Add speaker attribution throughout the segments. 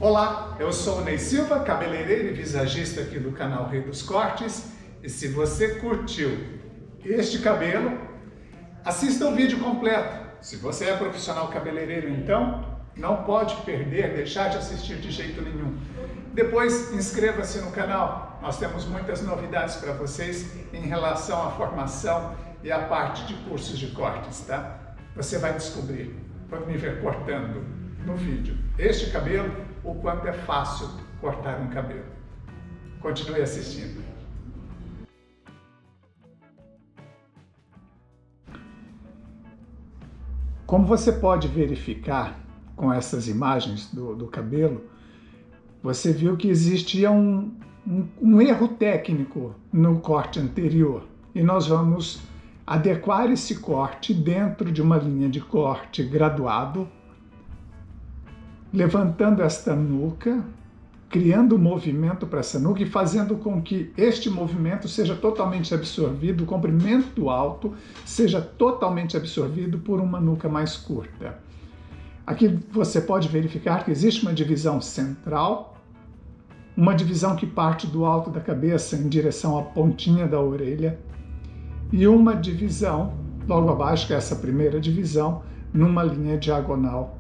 Speaker 1: Olá, eu sou o Ney Silva, cabeleireiro e visagista aqui do canal Rei dos Cortes. E se você curtiu este cabelo, assista o vídeo completo. Se você é profissional cabeleireiro, então, não pode perder, deixar de assistir de jeito nenhum. Depois, inscreva-se no canal. Nós temos muitas novidades para vocês em relação à formação e à parte de cursos de cortes, tá? Você vai descobrir, quando me ver cortando no vídeo este cabelo, o quanto é fácil cortar um cabelo. Continue assistindo. Como você pode verificar com essas imagens do cabelo, você viu que existia um erro técnico no corte anterior. E nós vamos adequar esse corte dentro de uma linha de corte graduado, levantando esta nuca, criando movimento para essa nuca e fazendo com que este movimento seja totalmente absorvido, o comprimento alto seja totalmente absorvido por uma nuca mais curta. Aqui você pode verificar que existe uma divisão central, uma divisão que parte do alto da cabeça em direção à pontinha da orelha e uma divisão logo abaixo, que é essa primeira divisão, numa linha diagonal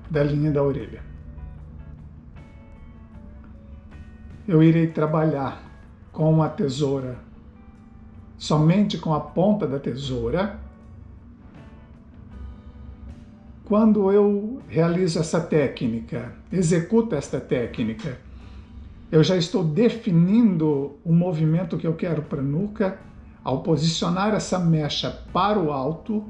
Speaker 1: da linha da orelha. Eu irei trabalhar com a tesoura, somente com a ponta da tesoura. Quando eu realizo essa técnica, executo esta técnica, eu já estou definindo o movimento que eu quero para a nuca. Ao posicionar essa mecha para o alto,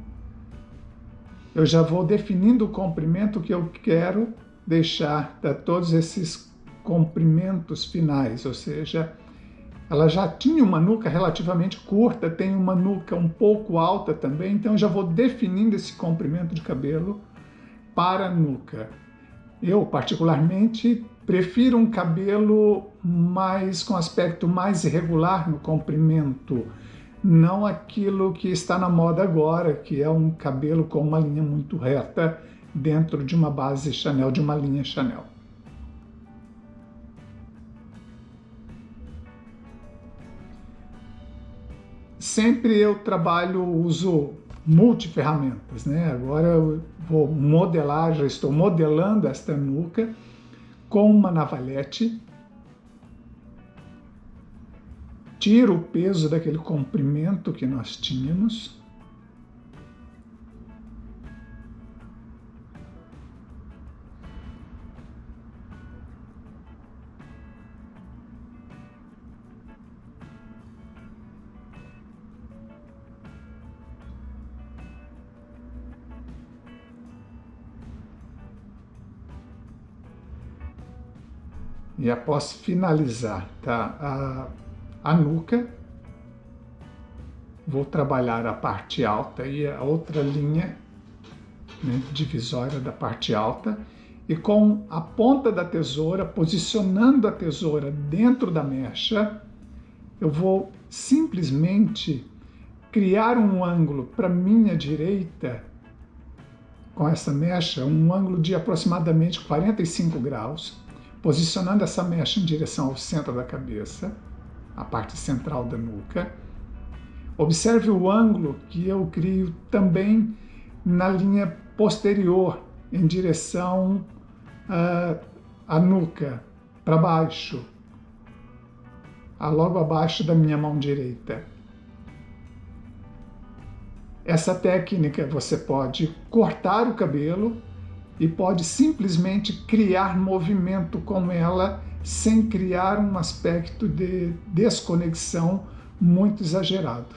Speaker 1: eu já vou definindo o comprimento que eu quero deixar de todos esses comprimentos finais, ou seja, ela já tinha uma nuca relativamente curta, tem uma nuca um pouco alta também, então eu já vou definindo esse comprimento de cabelo para a nuca. Eu, particularmente, prefiro um cabelo com aspecto mais irregular no comprimento, não aquilo que está na moda agora, que é um cabelo com uma linha muito reta dentro de uma base Chanel, de uma linha Chanel. Sempre eu uso multiferramentas, né? Agora eu vou modelar, já estou modelando esta nuca com uma navalhete. Tiro o peso daquele comprimento que nós tínhamos. E após finalizar, tá, a nuca, vou trabalhar a parte alta e a outra linha, né, divisória da parte alta, e com a ponta da tesoura, posicionando a tesoura dentro da mecha, eu vou simplesmente criar um ângulo para minha direita com essa mecha, um ângulo de aproximadamente 45 graus, posicionando essa mecha em direção ao centro da cabeça, a parte central da nuca. Observe o ângulo que eu crio também na linha posterior, em direção à nuca, para baixo, logo abaixo da minha mão direita. Essa técnica você pode cortar o cabelo e pode simplesmente criar movimento com ela sem criar um aspecto de desconexão muito exagerado.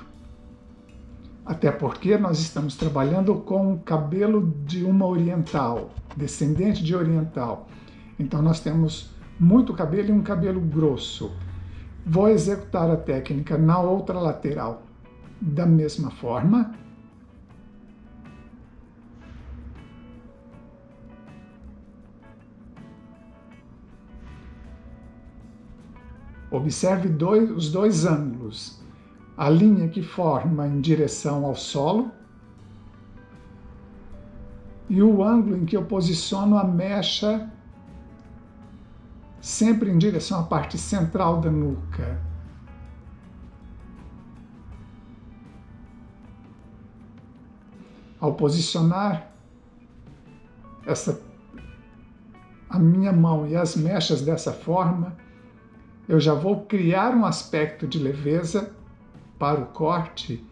Speaker 1: Até porque nós estamos trabalhando com o cabelo de uma oriental, descendente de oriental. Então nós temos muito cabelo e um cabelo grosso. Vou executar a técnica na outra lateral da mesma forma. Observe os dois ângulos. A linha que forma em direção ao solo e o ângulo em que eu posiciono a mecha sempre em direção à parte central da nuca. Ao posicionar a minha mão e as mechas dessa forma, eu já vou criar um aspecto de leveza para o corte,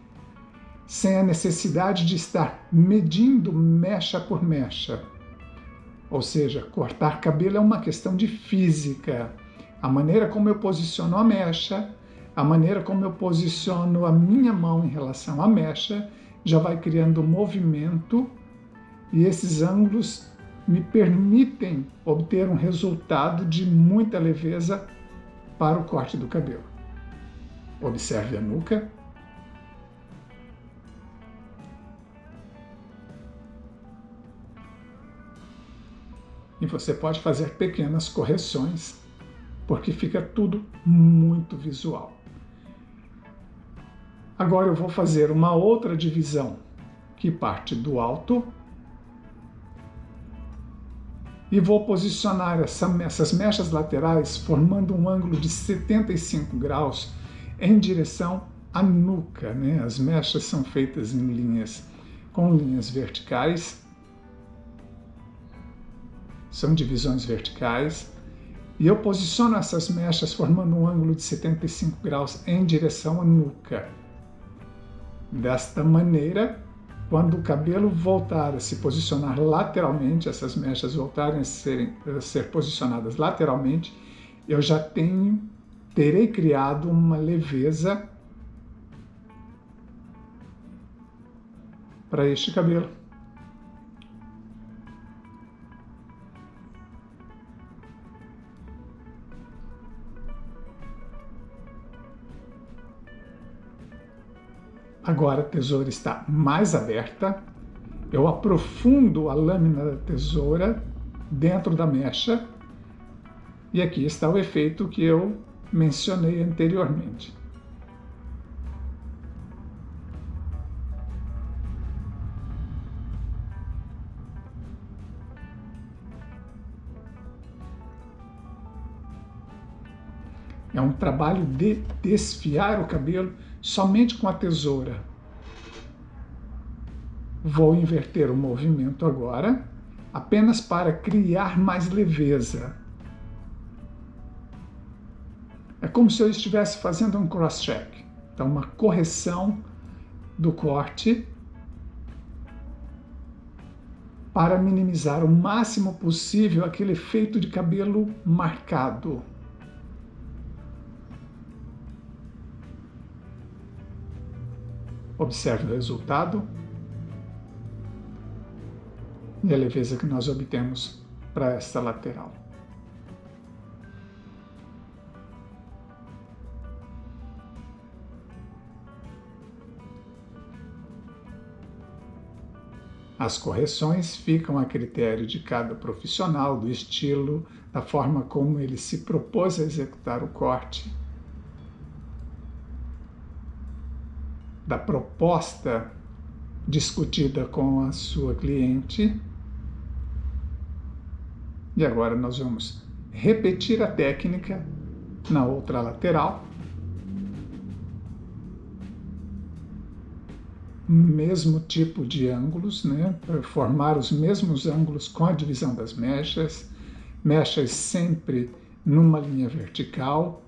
Speaker 1: sem a necessidade de estar medindo mecha por mecha. Ou seja, cortar cabelo é uma questão de física. A maneira como eu posiciono a mecha, a maneira como eu posiciono a minha mão em relação à mecha, já vai criando movimento, e esses ângulos me permitem obter um resultado de muita leveza para o corte do cabelo. Observe a nuca. E você pode fazer pequenas correções, porque fica tudo muito visual. Agora eu vou fazer uma outra divisão, que parte do alto, e vou posicionar essas mechas laterais formando um ângulo de 75 graus em direção à nuca, né? As mechas são feitas em linhas, com linhas verticais, são divisões verticais, e eu posiciono essas mechas formando um ângulo de 75 graus em direção à nuca. Desta maneira, quando o cabelo voltar a se posicionar lateralmente, essas mechas voltarem a ser posicionadas lateralmente, eu já terei criado uma leveza para este cabelo. Agora a tesoura está mais aberta, eu aprofundo a lâmina da tesoura dentro da mecha, e aqui está o efeito que eu mencionei anteriormente. É um trabalho de desfiar o cabelo somente com a tesoura. Vou inverter o movimento agora, apenas para criar mais leveza. É como se eu estivesse fazendo um cross-check. Então, uma correção do corte para minimizar o máximo possível aquele efeito de cabelo marcado. Observe o resultado e a leveza que nós obtemos para esta lateral. As correções ficam a critério de cada profissional, do estilo, da forma como ele se propôs a executar o corte, da proposta discutida com a sua cliente. E agora nós vamos repetir a técnica na outra lateral. Mesmo tipo de ângulos, né? Para formar os mesmos ângulos com a divisão das mechas, mechas sempre numa linha vertical,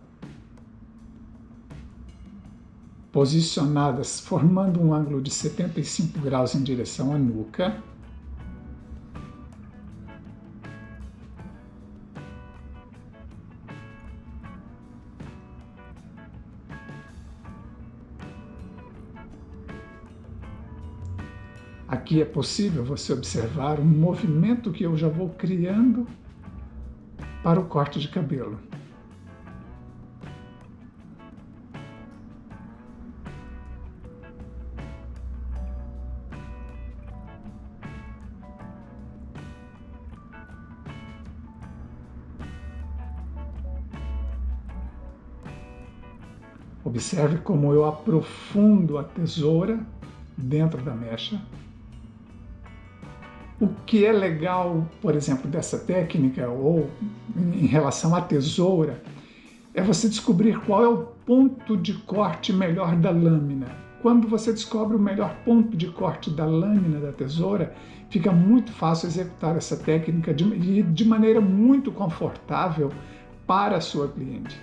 Speaker 1: posicionadas formando um ângulo de 75 graus em direção à nuca. Aqui é possível você observar o movimento que eu já vou criando para o corte de cabelo. Observe como eu aprofundo a tesoura dentro da mecha. O que é legal, por exemplo, dessa técnica, ou em relação à tesoura, é você descobrir qual é o ponto de corte melhor da lâmina. Quando você descobre o melhor ponto de corte da lâmina da tesoura, fica muito fácil executar essa técnica de maneira muito confortável para a sua cliente.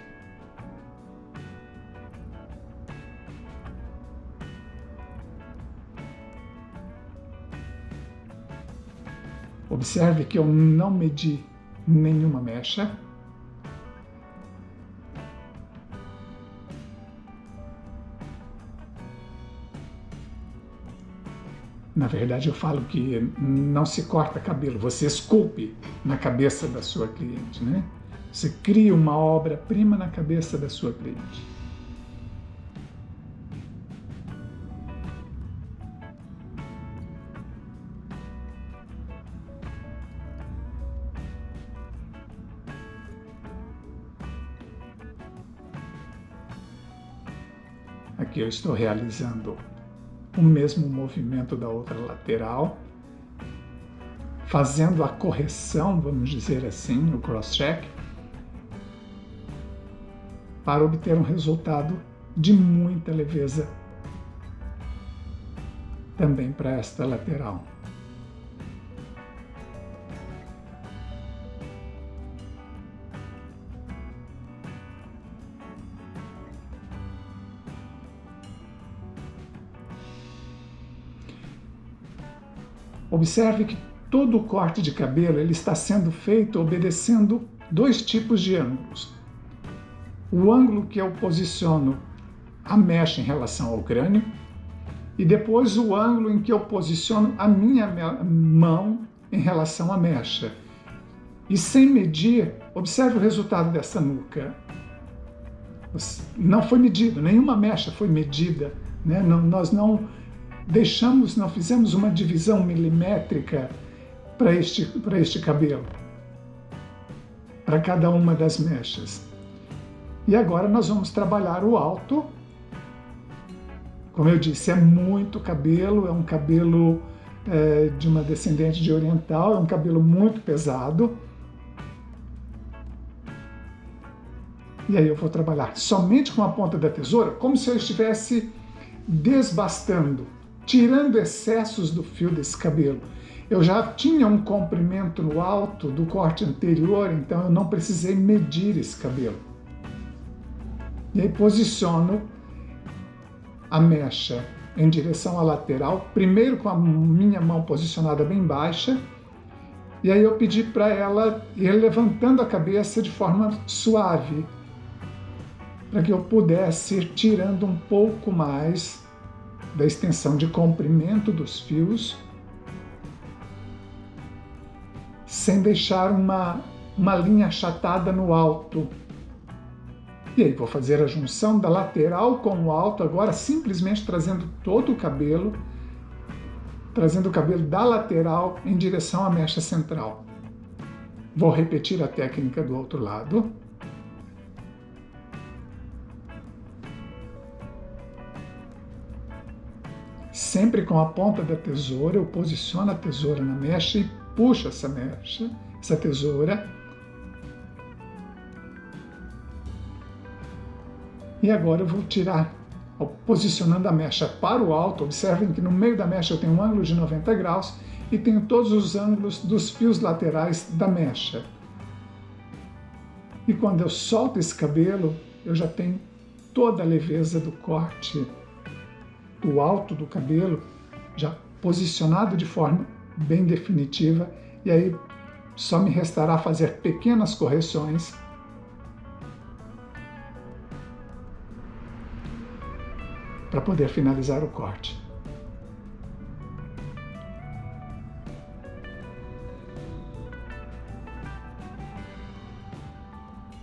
Speaker 1: Observe que eu não medi nenhuma mecha. Na verdade, eu falo que não se corta cabelo, você esculpe na cabeça da sua cliente, né? Você cria uma obra-prima na cabeça da sua cliente. Aqui eu estou realizando o mesmo movimento da outra lateral, fazendo a correção, vamos dizer assim, o cross-check, para obter um resultado de muita leveza também para esta lateral. Observe que todo o corte de cabelo ele está sendo feito obedecendo dois tipos de ângulos. O ângulo que eu posiciono a mecha em relação ao crânio e depois o ângulo em que eu posiciono a minha mão em relação à mecha. E sem medir, observe o resultado dessa nuca. Não foi medido, nenhuma mecha foi medida, né? Nós não fizemos uma divisão milimétrica para este cabelo, para cada uma das mechas. E agora nós vamos trabalhar o alto. Como eu disse, é muito cabelo, é um cabelo de uma descendente de oriental, é um cabelo muito pesado. E aí eu vou trabalhar somente com a ponta da tesoura, como se eu estivesse desbastando, tirando excessos do fio desse cabelo. Eu já tinha um comprimento no alto do corte anterior, então eu não precisei medir esse cabelo. E aí posiciono a mecha em direção à lateral, primeiro com a minha mão posicionada bem baixa, e aí eu pedi para ela ir levantando a cabeça de forma suave, para que eu pudesse ir tirando um pouco mais da extensão de comprimento dos fios, sem deixar uma linha achatada no alto. E aí vou fazer a junção da lateral com o alto, agora simplesmente trazendo todo o cabelo, trazendo o cabelo da lateral em direção à mecha central. Vou repetir a técnica do outro lado. Sempre com a ponta da tesoura, eu posiciono a tesoura na mecha e puxo essa mecha, essa tesoura. E agora eu vou tirar, posicionando a mecha para o alto. Observem que no meio da mecha eu tenho um ângulo de 90 graus e tenho todos os ângulos dos fios laterais da mecha. E quando eu solto esse cabelo, eu já tenho toda a leveza do corte do alto do cabelo já posicionado de forma bem definitiva, e aí só me restará fazer pequenas correções para poder finalizar o corte.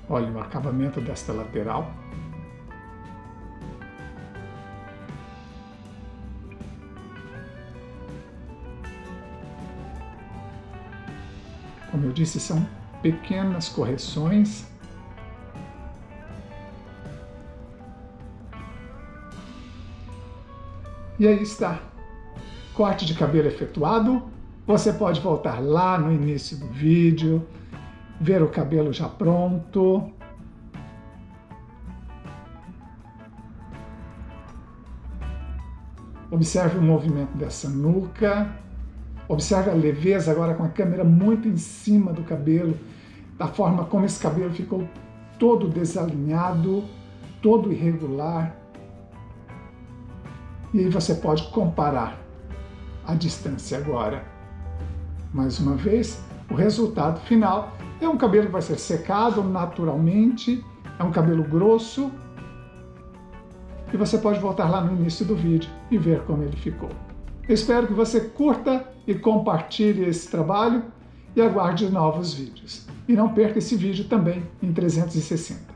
Speaker 1: Olha o acabamento desta lateral. Como eu disse, são pequenas correções. E aí está. Corte de cabelo efetuado, Você pode voltar lá no início do vídeo, ver o cabelo já pronto. Observe o movimento dessa nuca. Observe a leveza agora com a câmera muito em cima do cabelo, da forma como esse cabelo ficou todo desalinhado, todo irregular. E aí você pode comparar a distância agora. Mais uma vez, o resultado final é um cabelo que vai ser secado naturalmente, é um cabelo grosso, e você pode voltar lá no início do vídeo e ver como ele ficou. Eu espero que você curta e compartilhe esse trabalho e aguarde novos vídeos. E não perca esse vídeo também em 360.